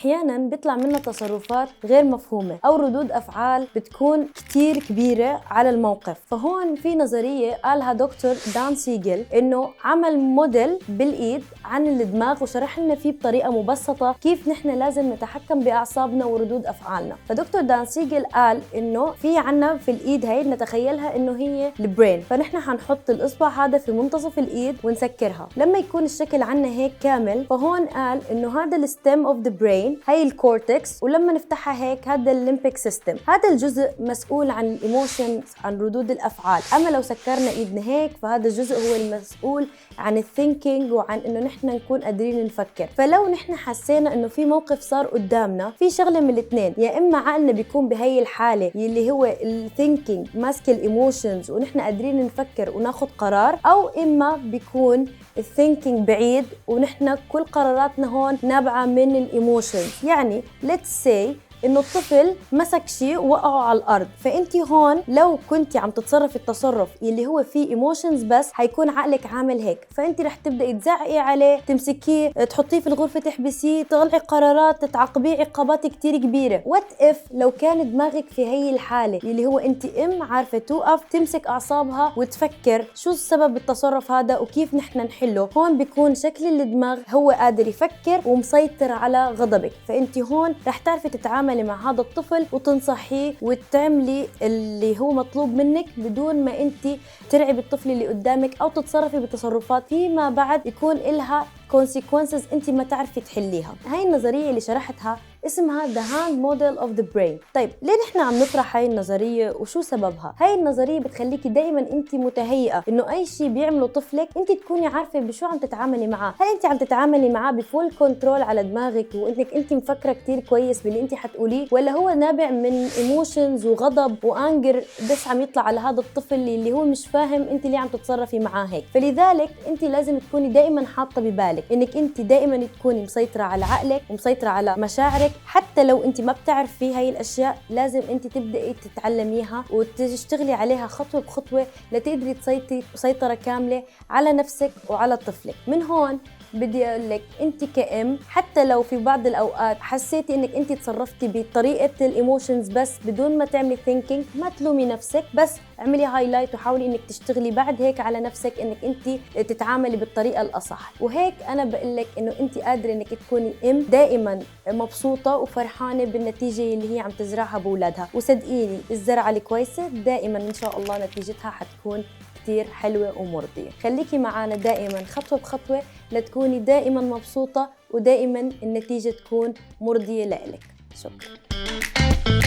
أحياناً بيطلع منا تصرفات غير مفهومة أو ردود أفعال بتكون كتير كبيرة على الموقف. فهون في نظرية قالها دكتور دان سيجل إنه عمل موديل بالإيد عن الدماغ وشرح لنا فيه بطريقة مبسطة كيف نحن لازم نتحكم بأعصابنا وردود أفعالنا. فدكتور دان سيجل قال إنه في عنا في الإيد هاي نتخيلها إنه هي البرين، فنحن حنحط الإصبع هذا في منتصف الإيد ونسكرها. لما يكون الشكل عنا هيك كامل، فهون قال إنه هذا الستيم اوف ذا برين، هاي الكورتكس، ولما نفتحها هيك هذا الليمبيك سيستم. هذا الجزء مسؤول عن الايموشنز، عن ردود الافعال. اما لو سكرنا ايدنا هيك فهذا الجزء هو المسؤول عن الثينكينج وعن انه نحن نكون قادرين نفكر. فلو نحن حسينا انه في موقف صار قدامنا، في شغله من الاثنين: يا اما عقلنا بيكون بهي الحاله اللي هو الثينكينج ماسك الايموشنز ونحن قادرين نفكر وناخذ قرار، او اما بيكون الثينكينج بعيد ونحن كل قراراتنا هون نابعة من الايموشنز. يعني let's say انه الطفل مسك شيء ووقعه على الارض، فانتي هون لو كنتي عم تتصرفي التصرف اللي هو فيه ايموشنز بس، حيكون عقلك عامل هيك، فانتي رح تبدأي تزعقي عليه، تمسكيه، تحطيه في الغرفة، تحبسيه، تطلعي قرارات، تعاقبيه عقابات كتير كبيرة. وات اف لو كان دماغك في هي الحالة اللي هو انتي عارفة توقف، تمسك اعصابها وتفكر شو السبب التصرف هذا وكيف نحن نحله. هون بيكون شكل الدماغ هو قادر يفكر ومسيطر على غضبك، فانتي هون رح تعرفي تتعاملي مع هذا الطفل وتنصحيه وتعملي اللي هو مطلوب منك بدون ما انت ترعبي الطفل اللي قدامك او تتصرفي بتصرفات فيما بعد يكون إلها consequences انت ما تعرفي تحليها. هاي النظرية اللي شرحتها اسمها The Hand Model of the Brain. طيب ليه نحن عم نطرح هاي النظرية وشو سببها؟ هاي النظرية بتخليكي دائما انت متهيئة انه اي شيء بيعمله طفلك انت تكوني عارفة بشو عم تتعاملي معاه. هل انت عم تتعاملي معاه بفول كنترول على دماغك وانك انت مفكرة كتير كويس باللي انت حتقوليه، ولا هو نابع من ايموشنز وغضب وانجر بس عم يطلع على هذا الطفل اللي هو مش فاهم انت ليه عم تتصرفي معاه هيك؟ فلذلك انت لازم تكوني دائما حاطة ببالك انك انت دائما تكوني مسيطرة على عقلك ومسيطرة على مشاعرك. حتى لو انت ما بتعرفي هاي الاشياء لازم انت تبدأي تتعلميها وتشتغلي عليها خطوة بخطوة لتقدري تسيطري سيطرة كاملة على نفسك وعلى طفلك. من هون بدي اقول لك انت كأم، حتى لو في بعض الاوقات حسيتي انك انت تصرفتي بطريقه الايموشنز بس بدون ما تعملي ثينكينج، ما تلومي نفسك، بس اعملي هايلايت وحاولي انك تشتغلي بعد هيك على نفسك انك انت تتعاملي بالطريقه الاصح. وهيك انا بقول لك انه انت قادره انك تكوني ام دائما مبسوطه وفرحانه بالنتيجه اللي هي عم تزرعها باولادها. وصدقيني الزرعه الكويسه دائما ان شاء الله نتيجتها حتكون كتير حلوة ومرضية. خليكي معانا دائما خطوة بخطوة لتكوني دائما مبسوطة ودائما النتيجة تكون مرضية لإلك. شكرا.